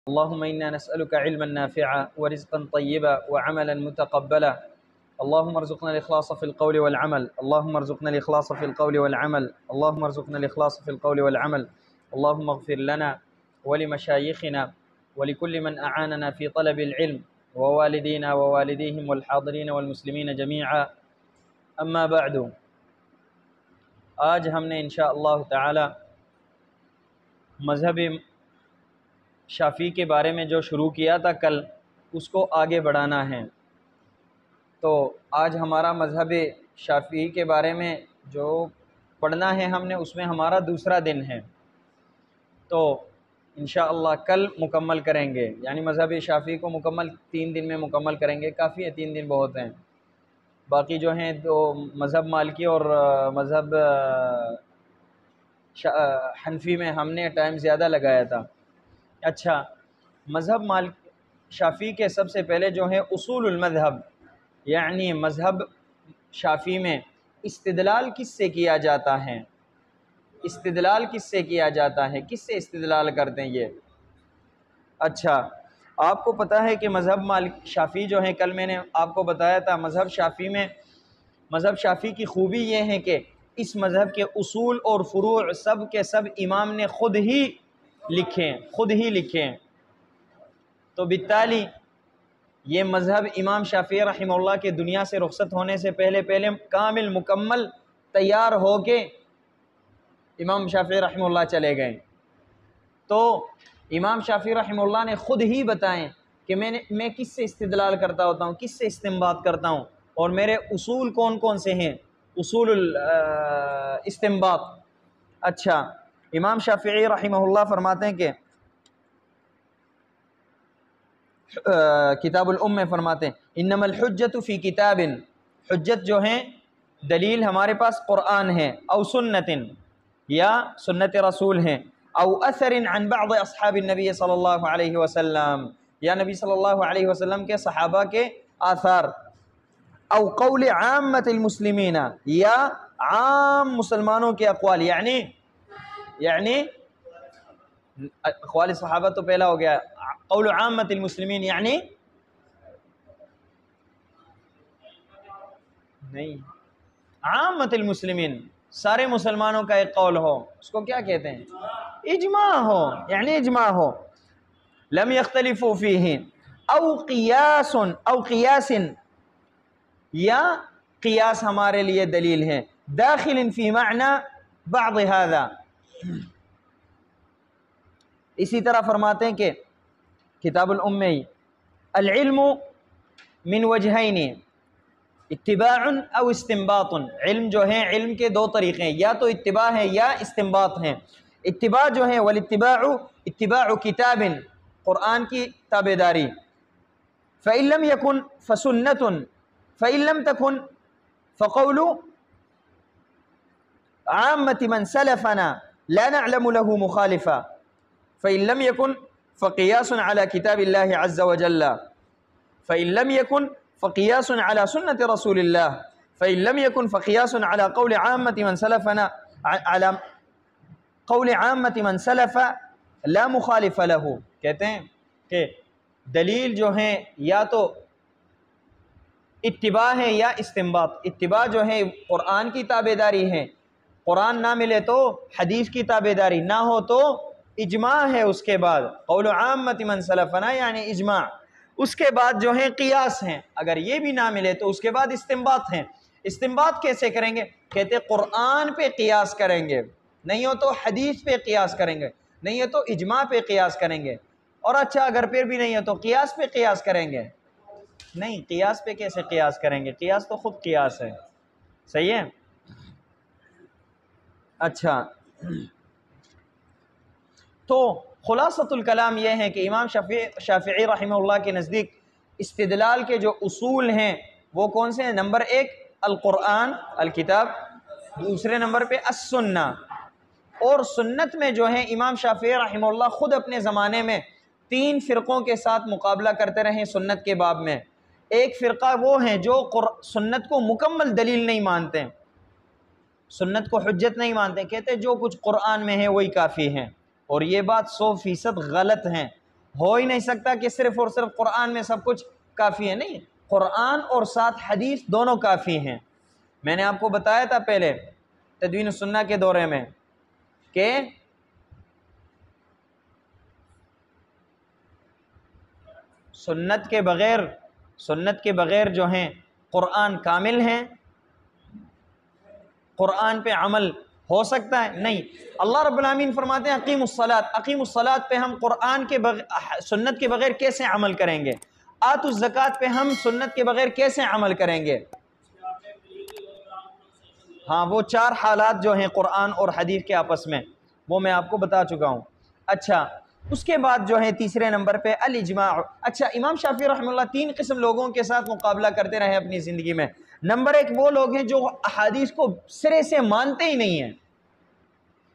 اللهم إنا نسألك علما نافعا ورزقا طيبا وعملا متقبلا. اللهم ارزقنا الإخلاص في القول والعمل. اللهم ارزقنا الإخلاص في القول والعمل. اللهم ارزقنا الإخلاص في القول والعمل. اللهم اغفر لنا ولمشايخنا ولكل من أعاننا في طلب العلم ووالدينا ووالديهم والحاضرين والمسلمين جميعا. اما بعد، آج ہم نے انشاءاللہ تعالی مذہب شافعی کے بارے میں جو شروع کیا تھا کل، اس کو آگے بڑھانا ہے. تو آج ہمارا مذہب شافعی کے بارے میں جو پڑھنا ہے ہم نے، اس میں ہمارا دوسرا دن ہے. تو انشاءاللہ کل مکمل کریں گے، یعنی مذہب شافعی کو مکمل 3 دن میں مکمل کریں گے. کافی ہے، 3 دن بہت ہیں. باقی جو ہیں تو مذہب مالکی اور مذہب حنفی میں ہم نے ٹائم زیادہ لگایا تھا. اچھا، مذہب شافعی کے سب سے پہلے جو ہے اصول المذہب، یعنی مذہب شافعی میں استدلال کس سے کیا جاتا ہے، استدلال کس سے کیا جاتا ہے، کس سے استدلال کرتے ہیں یہ. اچھا، آپ کو پتہ ہے کہ مذہب شافعی جو ہے، کل میں نے آپ کو بتایا تھا مذہب شافعی کی خوبی یہ ہے کہ اس مذہب کے اصول اور فروع سب کے سب امام نے خود ہی لکھیں. تو بالتالی یہ مذہب امام شافعی رحمہ اللہ کے دنیا سے رخصت ہونے سے پہلے کامل مکمل تیار ہو کے امام شافعی رحمہ اللہ چلے گئے. تو امام شافعی رحمہ اللہ نے خود ہی بتائیں کہ میں کس سے استدلال کرتا ہوتا ہوں، کس سے استنباط کرتا ہوں، اور میرے اصول کون کون سے ہیں، اصول الاستنباط. اچھا، امام شافعی رحمہ اللہ فرماتے ہیں کہ کتاب الام میں فرماتے ہیں انما الحجت فی کتاب، حجت جو ہیں دلیل ہمارے پاس قرآن ہے، او سنت یا سنت رسول ہیں، او اثر عن بعض اصحاب النبی صلی اللہ علیہ وسلم یا نبی صلی اللہ علیہ وسلم کے صحابہ کے آثار، او قول عامت المسلمین یا عام مسلمانوں کے اقوال، یعنی اقوال صحابہ تو پہلا ہو گیا، قول عامت المسلمین یعنی نہیں، عامت المسلمین سارے مسلمانوں کا ایک قول ہو، اس کو کیا کہتے ہیں؟ اجماع ہو، یعنی اجماع ہو. لم یختلفوا فیہ، او قیاس یا قیاس ہمارے لیے دلیل ہے، داخل فی معنی بعض هذا. اسی طرح فرماتے ہیں کہ کتاب الام میں العلم من وجہین اتباع او استنباط. علم جو ہے، علم کے 2 طریقے ہیں، یا تو اتباع ہے یا استنباط ہیں. اتباع جو ہے اتباع کتاب، قرآن کی تابعداری، فإن لم يكن فسنة، فإن لم تكن فقول عامة من سلفنا لا نعلم له مخالفا، فإن لم يكن فقياس على كتاب الله عز وجل، فإن لم يكن فقياس على سنة رسول الله، فإن لم يكن فقياس على قول عامة من سلفنا، على قول عامة من سلف لا مخالف له. کہتے ہیں کہ دلیل جو ہیں یا تو اتباع ہے یا استنباط. اتباع جو ہے قرآن کی تابعداری ہے، قرآن نہ ملے تو حدیث کی تابعداری، نہ ہو تو اجماع ہے. اس کے بعد قول عامت من سلفنا یعنی اجماع. اس کے بعد جو ہیں قیاس ہیں، اگر یہ بھی نہ ملے تو اس کے بعد استنباط ہیں. استنباط کیسے کریں گے؟ کہتے قرآن پہ قیاس کریں گے، نہیں ہو تو حدیث پہ قیاس کریں گے، نہیں ہے تو اجماع پہ قیاس کریں گے. اور اچھا اگر پھر بھی نہیں ہے تو قیاس پہ قیاس کریں گے. نہیں، قیاس پہ کیسے قیاس کریں گے؟ قیاس تو خود قیاس ہے. صحیح ہے. اچھا، تو خلاصۃ الکلام یہ ہے کہ امام شافعی رحمہ اللہ کے نزدیک استدلال کے جو اصول ہیں وہ کون سے ہیں؟ نمبر 1 القرآن، الکتاب. دوسرے نمبر پہ السنہ. اور سنت میں جو ہے امام شافعی رحمہ اللہ خود اپنے زمانے میں 3 فرقوں کے ساتھ مقابلہ کرتے رہے سنت کے باب میں. ایک فرقہ وہ ہیں جو سنت کو مکمل دلیل نہیں مانتے، سنت کو حجت نہیں مانتے، کہتے جو کچھ قرآن میں ہے وہی کافی ہے. اور یہ بات 100% غلط ہیں. ہو ہی نہیں سکتا کہ صرف اور صرف قرآن میں سب کچھ کافی ہے، نہیں، قرآن اور ساتھ حدیث دونوں کافی ہیں۔ میں نے آپ کو بتایا تھا پہلے تدوین السنہ کے دورے میں کہ سنت کے بغیر جو ہیں قرآن کامل ہیں، قرآن پہ عمل ہو سکتا ہے؟ نہیں۔ اللہ رب العالمین فرماتے ہیں اقیم الصلاۃ، اقیم الصلاۃ پہ ہم قرآن کے سنت کے بغیر کیسے عمل کریں گے؟ آتوا الزکوٰۃ پہ ہم سنت کے بغیر کیسے عمل کریں گے؟ ہاں، وہ 4 حالات جو ہیں قرآن اور حدیث کے آپس میں، وہ میں آپ کو بتا چکا ہوں۔ اچھا، اس کے بعد جو ہے تیسرے نمبر پہ الاجماع۔ اچھا، امام شافعی رحمہ اللہ 3 قسم لوگوں کے ساتھ مقابلہ کرتے رہے اپنی زندگی میں۔ نمبر 1 وہ لوگ ہیں جو احادیث کو سرے سے مانتے ہی نہیں ہیں۔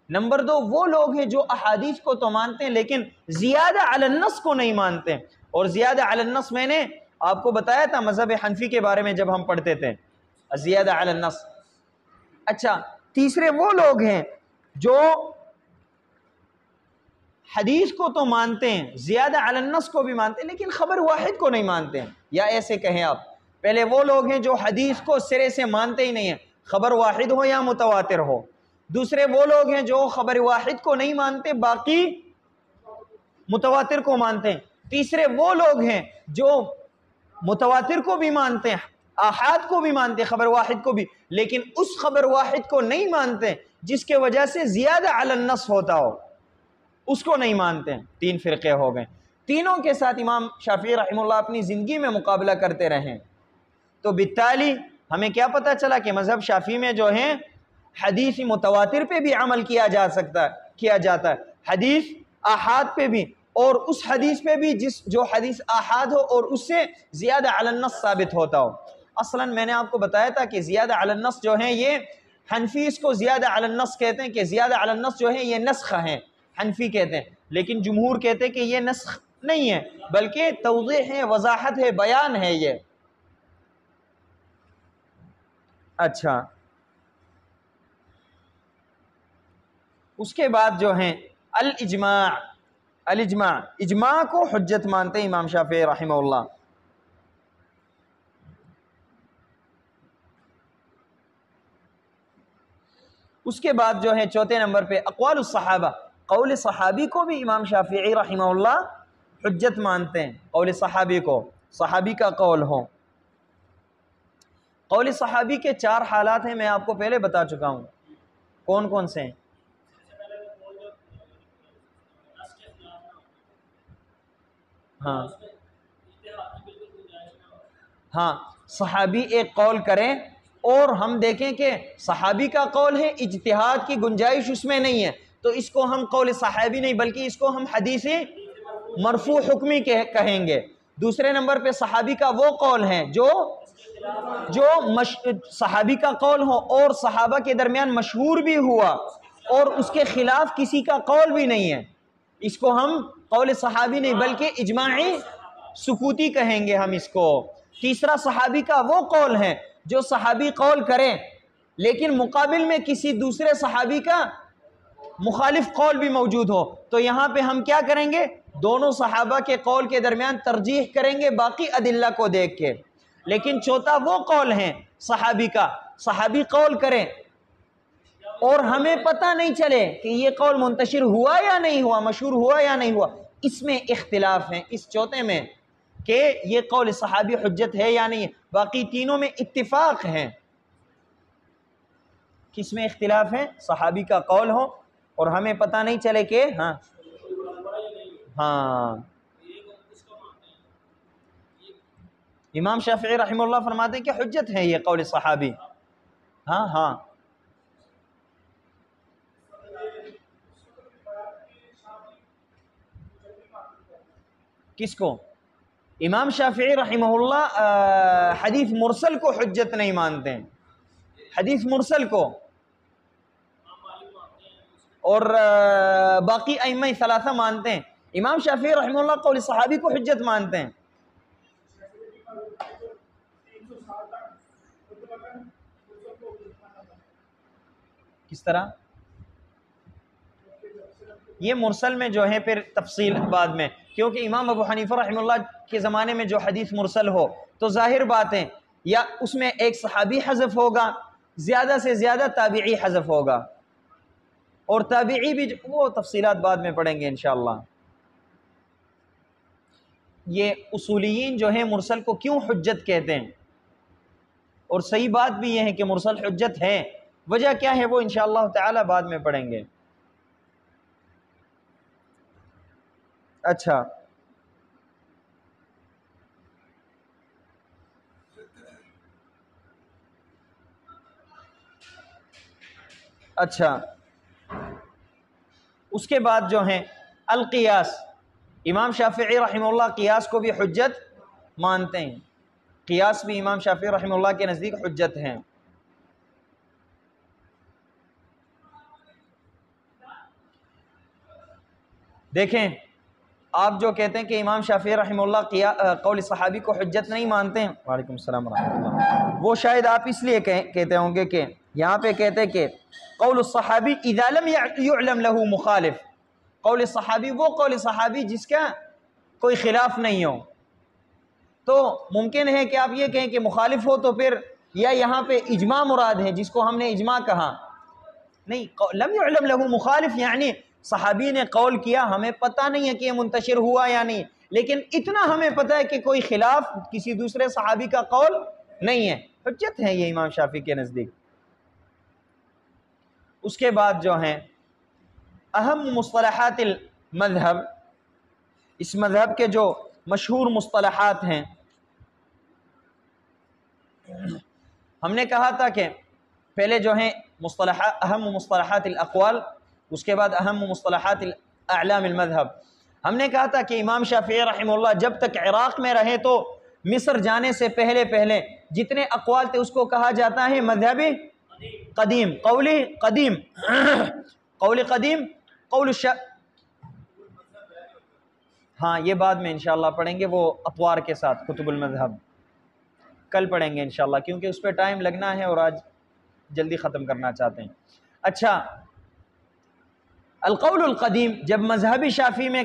نمبر 2 وہ لوگ ہیں جو احادیث کو تو مانتے ہیں لیکن زیادہ علی النص کو نہیں مانتے، اور زیادہ علی النص میں نے آپ کو بتایا تھا مذہب حنفی کے بارے میں جب ہم پڑھتے تھے، زیادہ علی النص۔ اچھا، تیسرے وہ لوگ ہیں جو حدیث کو تو مانتے ہیں، زیادہ علی النص کو بھی مانتے ہیں، لیکن خبر واحد کو نہیں مانتے ہیں، یا ایسے کہیں آپ، پہلے وہ لوگ ہیں جو حدیث کو سرے سے مانتے ہی نہیں ہیں، خبر واحد ہو یا متواتر ہو۔ دوسرے وہ لوگ ہیں جو خبر واحد کو نہیں مانتے، باقی متواتر کو مانتے ہیں۔ تیسرے وہ لوگ ہیں جو متواتر کو بھی مانتے ہیں، آحاد کو بھی مانتے ہیں، خبر واحد کو بھی، لیکن اس خبر واحد کو نہیں مانتے جس کے وجہ سے زیادہ علی النص ہوتا ہو، اس کو نہیں مانتے ہیں۔ 3 فرقے ہو گئے۔ تینوں کے ساتھ امام شافعی رحمہ اللہ اپنی زندگی میں مقابلہ کرتے رہے، تو بالتالی ہمیں کیا پتہ چلا کہ مذہب شافعی میں جو ہیں حدیث متواتر پہ بھی عمل کیا جاتا ہے، حدیث آحاد پہ بھی، اور اس حدیث پہ بھی جو حدیث آحاد ہو اور اس سے زیادہ علی النص ثابت ہوتا ہو۔ اصلاً میں نے آپ کو بتایا تھا کہ زیادہ علی النص جو ہیں یہ حنفی اس کو زیادہ علی النص کہتے ہیں، کہ زیادہ علی النص جو ہے یہ نسخ ہیں، حنفی کہتے ہیں، لیکن جمہور کہتے ہیں کہ یہ نسخ نہیں ہے بلکہ توضیح ہے، وضاحت ہے، بیان ہے یہ۔ اچھا، اس کے بعد جو ہیں الاجماع، اجماع کو حجت مانتے ہیں امام شافعی رحمہ اللہ۔ اس کے بعد جو ہے چوتھے نمبر پہ اقوال الصحابہ، قول صحابی کو بھی امام شافعی رحمہ اللہ حجت مانتے ہیں، قول صحابی کو، صحابی کا قول ہو۔ قول صحابی کے 4 حالات ہیں، میں آپ کو پہلے بتا چکا ہوں، کون کون سے ہیں؟ ہاں ہاں، صحابی ایک قول کریں اور ہم دیکھیں کہ صحابی کا قول ہے، اجتہاد کی گنجائش اس میں نہیں ہے، تو اس کو ہم قول صحابی نہیں بلکہ اس کو ہم حدیث مرفوع حکمی کہیں گے۔ دوسرے نمبر پہ صحابی کا وہ قول ہے جو صحابی کا قول ہو اور صحابہ کے درمیان مشہور بھی ہوا اور اس کے خلاف کسی کا قول بھی نہیں ہے، اس کو ہم قول صحابی نہیں بلکہ اجماعی سکوتی کہیں گے ہم اس کو۔ تیسرا صحابی کا وہ قول ہے جو صحابی قول کریں لیکن مقابل میں کسی دوسرے صحابی کا مخالف قول بھی موجود ہو، تو یہاں پہ ہم کیا کریں گے؟ دونوں صحابہ کے قول کے درمیان ترجیح کریں گے باقی ادلہ کو دیکھ کے۔ لیکن چوتھا وہ قول ہے صحابی کا، صحابی قول کریں اور ہمیں پتہ نہیں چلے کہ یہ قول منتشر ہوا یا نہیں ہوا، مشہور ہوا یا نہیں ہوا، اس میں اختلاف ہے، اس چوتھے میں کہ یہ قول صحابی حجت ہے یا نہیں ہے۔ باقی تینوں میں اتفاق ہیں۔ کس میں اختلاف ہے؟ صحابی کا قول ہو اور ہمیں پتہ نہیں چلے کہ ہاں امام شافعی رحمہ اللہ فرماتے ہیں کہ حجت ہے یہ قول صحابی۔ ہاں کس کو؟ امام شافعی رحمہ اللہ حدیث مرسل کو حجت نہیں مانتے ہیں، حدیث مرسل کو، اور باقی ائمہ ثلاثہ مانتے ہیں۔ امام شافعی رحمہ اللہ قول صحابی کو حجت مانتے ہیں۔ کس طرح؟ یہ مرسل میں جو ہے پھر تفصیل بعد میں، کیونکہ امام ابو حنیفہ رحمہ اللہ کے زمانے میں جو حدیث مرسل ہو تو ظاہر بات ہے یا اس میں ایک صحابی حذف ہوگا، زیادہ سے زیادہ تابعی حذف ہوگا، اور تابعی بھی وہ تفصیلات بعد میں پڑھیں گے انشاءاللہ۔ یہ اصولیین جو ہیں مرسل کو کیوں حجت کہتے ہیں، اور صحیح بات بھی یہ ہے کہ مرسل حجت ہے، وجہ کیا ہے وہ انشاءاللہ تعالی بعد میں پڑھیں گے۔ اچھا اچھا اس کے بعد جو ہیں القیاس، امام شافعی رحمہ اللہ قیاس کو بھی حجت مانتے ہیں، قیاس بھی امام شافعی رحمہ اللہ کے نزدیک حجت ہیں۔ دیکھیں آپ جو کہتے ہیں کہ امام شافعی رحمہ اللہ قول صحابی کو حجت نہیں مانتے ہیں، وعلیکم السلام ورحمۃ اللہ، وہ شاید آپ اس لیے کہتے ہوں گے کہ یہاں پہ کہتے کہ قول الصحابی اذا لم يعلم له مخالف، قول صحابی وہ قول صحابی جس کا کوئی خلاف نہیں ہو، تو ممکن ہے کہ آپ یہ کہیں کہ مخالف ہو تو پھر یا یہاں پہ اجماع مراد ہے جس کو ہم نے اجماع کہا، نہیں، لم يعلم له مخالف یعنی صحابی نے قول کیا، ہمیں پتہ نہیں ہے کہ یہ منتشر ہوا یا نہیں، لیکن اتنا ہمیں پتہ ہے کہ کوئی خلاف کسی دوسرے صحابی کا قول نہیں ہے، حجت ہے یہ امام شافعی کے نزدیک۔ اس کے بعد جو ہیں اہم مصطلحات المذہب، اس مذہب کے جو مشہور مصطلحات ہیں، ہم نے کہا تھا کہ پہلے جو ہیں اہم مصطلحات الاقوال، اس کے بعد اہم مصطلحات اعلام المذہب۔ ہم نے کہا تھا کہ امام شافعی رحمہ اللہ جب تک عراق میں رہے تو مصر جانے سے پہلے جتنے اقوال تھے اس کو کہا جاتا ہے مذہب قدیم، قول قدیم، قول قدیم، ہاں یہ بعد میں انشاءاللہ پڑھیں گے، وہ اطوار کے ساتھ کتب المذہب کل پڑھیں گے انشاءاللہ، کیونکہ اس پہ ٹائم لگنا ہے اور آج جلدی ختم کرنا چاہتے ہیں۔ اچھا، القول القدیم، جب مذہبی شافعی میں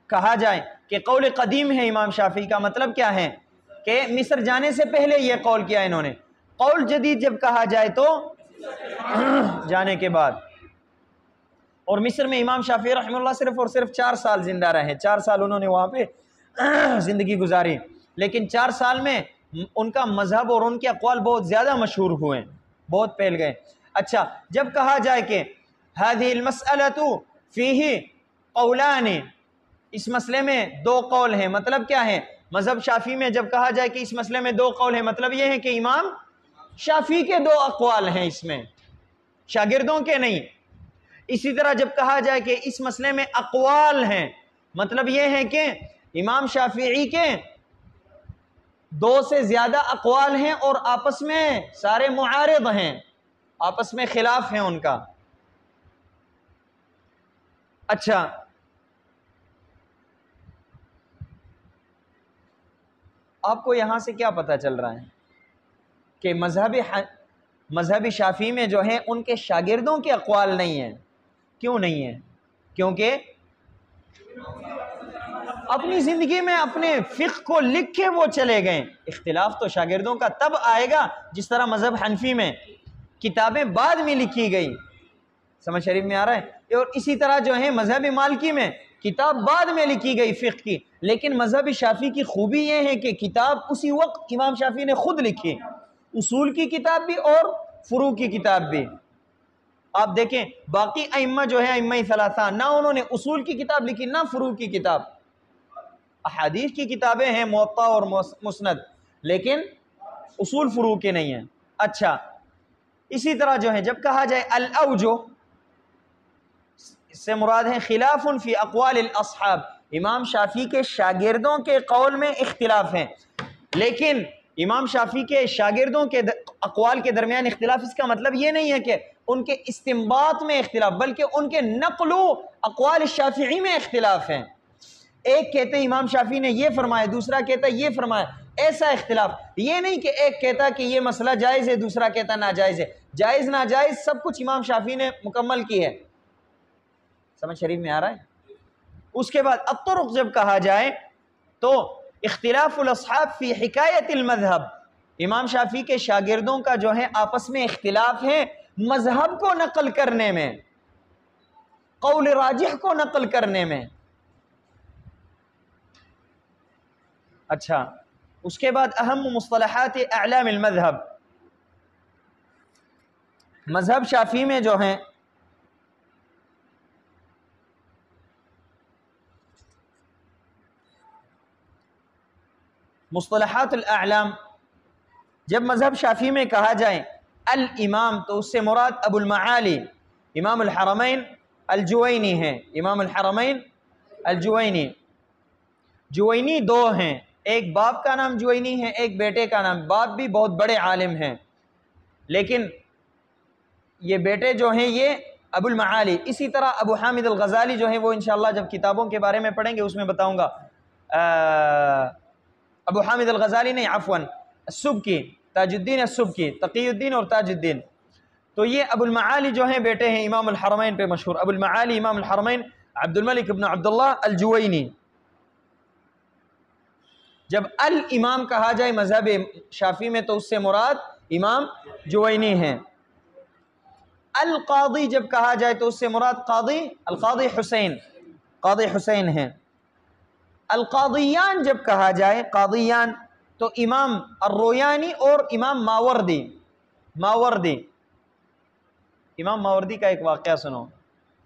کہا جائے کہ قول قدیم ہے امام شافعی کا مطلب کیا ہے کہ مصر جانے سے پہلے یہ قول کیا انہوں نے۔ قول جدید جب کہا جائے تو جانے کے بعد، اور مصر میں امام شافعی رحمہ اللہ صرف اور صرف 4 سال زندہ رہے، 4 سال انہوں نے وہاں پہ زندگی گزاری، لیکن 4 سال میں ان کا مذہب اور ان کے اقوال بہت زیادہ مشہور ہوئے، بہت پھیل گئے۔ اچھا، جب کہا جائے کہ هذه المسألة فيه قولان، اس مسئلے میں 2 قول ہیں، مطلب کیا ہے؟ مذہب شافعی میں جب کہا جائے کہ اس مسئلے میں 2 قول ہیں، مطلب یہ ہے کہ امام شافعی کے 2 اقوال ہیں، اس میں شاگردوں کے نہیں۔ اسی طرح جب کہا جائے کہ اس مسئلے میں اقوال ہیں، مطلب یہ ہے کہ امام شافعی کے 2 سے زیادہ اقوال ہیں اور آپس میں سارے معارض ہیں، آپس میں خلاف ہیں ان کا۔ اچھا، آپ کو یہاں سے کیا پتہ چل رہا ہے کہ مذہبی شافعی میں جو ہیں ان کے شاگردوں کے اقوال نہیں ہیں؟ کیوں نہیں ہیں؟ کیونکہ اپنی زندگی میں اپنے فقہ کو لکھ کے وہ چلے گئے۔ اختلاف تو شاگردوں کا تب آئے گا جس طرح مذہب حنفی میں کتابیں بعد میں لکھی گئی، سمجھ شریف میں آ رہا ہے، اور اسی طرح جو ہے مذہب مالکی میں کتاب بعد میں لکھی گئی فقہ کی، لیکن مذہب شافعی کی خوبی یہ ہے کہ کتاب اسی وقت امام شافعی نے خود لکھی، اصول کی کتاب بھی اور فروع کی کتاب بھی۔ آپ دیکھیں باقی ائمہ جو ہے ائمہ ثلاثہ، نہ انہوں نے اصول کی کتاب لکھی نہ فروع کی کتاب، احادیث کی کتابیں ہیں موطا اور مسند، لیکن اصول فروع کے نہیں ہیں۔ اچھا، اسی طرح جو ہے جب کہا جائے الاوجہ، اس سے مراد ہے خلاف فی اقوال الاصحاب، امام شافعی کے شاگردوں کے قول میں اختلاف ہیں، لیکن امام شافعی کے شاگردوں کے اقوال کے درمیان اختلاف، اس کا مطلب یہ نہیں ہے کہ ان کے استنباط میں اختلاف، بلکہ ان کے نقل و اقوال شافعی میں اختلاف ہیں۔ ایک کہتے ہیں امام شافعی نے یہ فرمایا، دوسرا کہتا ہے یہ فرمایا، ایسا اختلاف، یہ نہیں کہ ایک کہتا کہ یہ مسئلہ جائز ہے، دوسرا کہتا ناجائز ہے، جائز ناجائز سب کچھ امام شافعی نے مکمل کی ہے، سمجھ شریف میں آ رہا ہے؟ اس کے بعد الطرق جب کہا جائے تو اختلاف الاصحاب فی حکایت المذہب، امام شافعی کے شاگردوں کا جو ہے آپس میں اختلاف ہے مذہب کو نقل کرنے میں، قول راجح کو نقل کرنے میں۔ اچھا، اس کے بعد اہم مصطلحات اعلام المذہب، مذہب شافعی میں جو ہیں مصطلحات الاعلام، جب مذہب شافعی میں کہا جائے الامام تو اس سے مراد ابو المعالی امام الحرمین الجوینی ہیں، امام الحرمین الجوینی۔ جوینی دو ہیں، ایک باپ کا نام جوینی ہے، ایک بیٹے کا نام، باپ بھی بہت بڑے عالم ہیں لیکن یہ بیٹے جو ہیں یہ ابو المعالی۔ اسی طرح ابو حامد الغزالی جو ہیں وہ انشاءاللہ جب کتابوں کے بارے میں پڑھیں گے اس میں بتاؤں گا، ابو حامد الغزالی نہیں عفواً السبکی، تاج الدین السبکی، تقی الدین اور تاج الدین، تو یہ ابو المعالی جو ہیں بیٹے ہیں امام الحرمین پہ مشہور، ابو المعالی امام الحرمین عبد الملک ابن عبداللہ الجوینی۔ جب الامام کہا جائے مذہب شافعی میں تو اس سے مراد امام جوینی ہیں۔ القاضی جب کہا جائے تو اس سے مراد قاضی القاضی حسین، قاضی حسین ہیں۔ القاضیان جب کہا جائے قاضیان تو امام الرویانی اور امام ماوردی۔ ماوردی، امام ماوردی کا ایک واقعہ سنو۔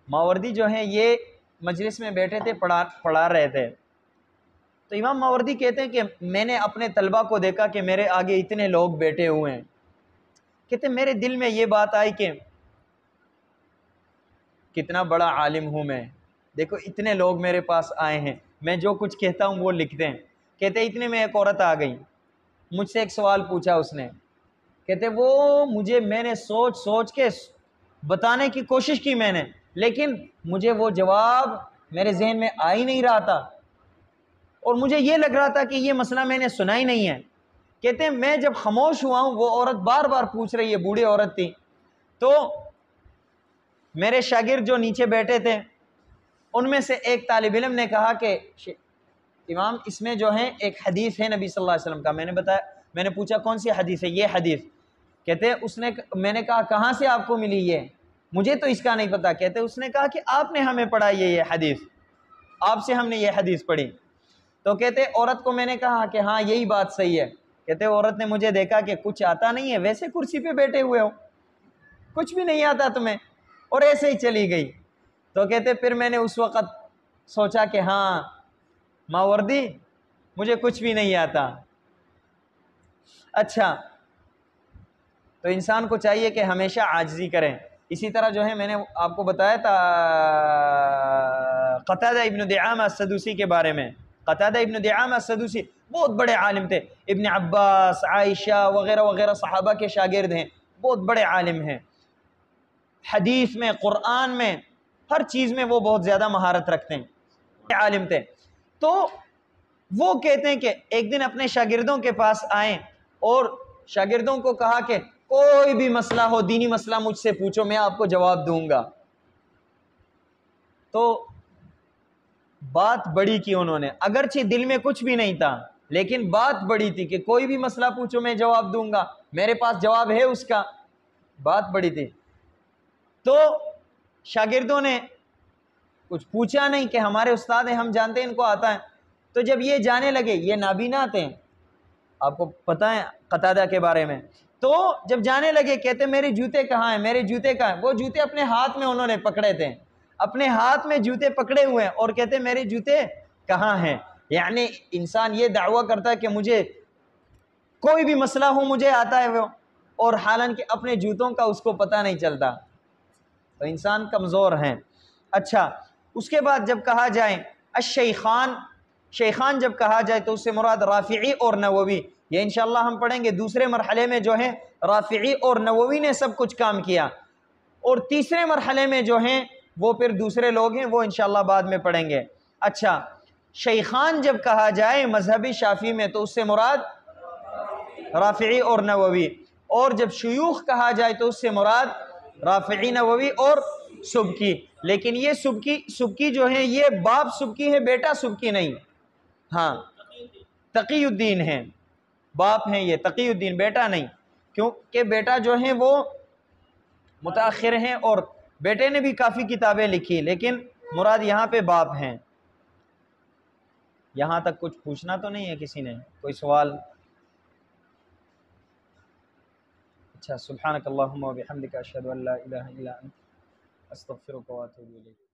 ماوردی جو ہیں یہ مجلس میں بیٹھے تھے، پڑھا رہے تھے، تو امام ماوردی کہتے ہیں کہ میں نے اپنے طلبہ کو دیکھا کہ میرے آگے اتنے لوگ بیٹھے ہوئے ہیں، کہتے ہیں میرے دل میں یہ بات آئی کہ کتنا بڑا عالم ہوں میں، دیکھو اتنے لوگ میرے پاس آئے ہیں، میں جو کچھ کہتا ہوں وہ لکھتے ہیں۔ کہتے اتنے میں ایک عورت آ گئی، مجھ سے ایک سوال پوچھا اس نے، کہتے میں نے سوچ کے بتانے کی کوشش کی میں نے، لیکن مجھے وہ جواب میرے ذہن میں آ ہی نہیں رہا تھا اور مجھے یہ لگ رہا تھا کہ یہ مسئلہ میں نے سنا ہی نہیں ہے۔ کہتے ہیں میں جب خاموش ہوا ہوں، وہ عورت بار بار پوچھ رہی ہے، بوڑھی عورت تھی، تو میرے شاگرد جو نیچے بیٹھے تھے ان میں سے ایک طالب علم نے کہا کہ امام اس میں جو ہے ایک حدیث ہے نبی صلی اللہ علیہ وسلم کا۔ میں نے پوچھا کون سی حدیث ہے؟ یہ حدیث۔ کہتے میں نے کہا کہاں سے آپ کو ملی یہ؟ مجھے تو اس کا نہیں پتا۔ کہتے اس نے کہا کہ آپ نے ہمیں پڑھائی ہے یہ حدیث، آپ سے ہم نے یہ حدیث پڑھی۔ تو کہتے عورت کو میں نے کہا کہ ہاں یہی بات صحیح ہے۔ کہتے عورت نے مجھے دیکھا کہ کچھ آتا نہیں ہے، ویسے کرسی پہ بیٹھے ہوئے ہو، کچھ بھی نہیں آتا تمہیں، اور ایسے ہی چلی گئی۔ تو کہتے پھر میں نے اس وقت سوچا کہ ہاں ماوردی مجھے کچھ بھی نہیں آتا۔ اچھا، تو انسان کو چاہیے کہ ہمیشہ عاجزی کریں۔ اسی طرح جو ہے میں نے آپ کو بتایا تھا قتادہ ابن دعامہ السدوسی کے بارے میں۔ قتادہ ابن دعامہ السدوسی بہت بڑے عالم تھے، ابن عباس، عائشہ وغیرہ وغیرہ صحابہ کے شاگرد ہیں، بہت بڑے عالم ہیں، حدیث میں، قرآن میں، ہر چیز میں وہ بہت زیادہ مہارت رکھتے ہیں، عالم تھے۔ تو وہ کہتے ہیں کہ ایک دن اپنے شاگردوں کے پاس آئیں اور شاگردوں کو کہا کہ کوئی بھی مسئلہ ہو، دینی مسئلہ مجھ سے پوچھو، میں آپ کو جواب دوں گا۔ تو بات بڑی کی انہوں نے، اگرچہ دل میں کچھ بھی نہیں تھا لیکن بات بڑی تھی کہ کوئی بھی مسئلہ پوچھو میں جواب دوں گا، میرے پاس جواب ہے اس کا، بات بڑی تھی۔ تو شاگردوں نے کچھ پوچھا نہیں کہ ہمارے استاد ہیں، ہم جانتے ہیں ان کو آتا ہے۔ تو جب یہ جانے لگے، یہ نابینات ہیں، آپ کو پتہ ہے قتادہ کے بارے میں، تو جب جانے لگے کہتے میرے جوتے کہاں ہیں، میرے جوتے کہاں ہیں؟ وہ جوتے اپنے ہاتھ میں انہوں نے پکڑے تھے، اپنے ہاتھ میں جوتے پکڑے ہوئے ہیں اور کہتے میرے جوتے کہاں ہیں؟ یعنی انسان یہ دعویٰ کرتا ہے کہ مجھے کوئی بھی مسئلہ ہو مجھے آتا ہے وہ، اور حالانکہ اپنے جوتوں کا اس کو پتہ نہیں چلتا۔ تو انسان کمزور ہیں۔ اچھا، اس کے بعد جب کہا جائے الشیخان، شیخان جب کہا جائے تو اس سے مراد رافعی اور نووی، یہ انشاءاللہ ہم پڑھیں گے۔ دوسرے مرحلے میں جو ہے رافعی اور نووی نے سب کچھ کام کیا، اور تیسرے مرحلے میں جو ہیں وہ پھر دوسرے لوگ ہیں، وہ انشاءاللہ بعد میں پڑھیں گے۔ اچھا، شیخان جب کہا جائے مذہبی شافعی میں تو اس سے مراد رافعی اور نووی، اور جب شیوخ کہا جائے تو اس سے مراد رافعی، نووی اور سبکی، لیکن یہ سبکی جو ہے یہ باپ سبکی ہے، بیٹا سبکی نہیں. ہاں تقی الدین ہیں، باپ ہیں یہ تقی الدین، بیٹا نہیں، کیونکہ بیٹا جو ہے وہ متاخر ہیں اور بیٹے نے بھی کافی کتابیں لکھی، لیکن مراد یہاں پہ باپ ہیں. یہاں تک کچھ پوچھنا تو نہیں ہے کسی نے، کوئی سوال؟ اچھا، سبحانک اللہم و بحمدک اشہد ان لا الہ الا انت استغفرک و اتوب الیک.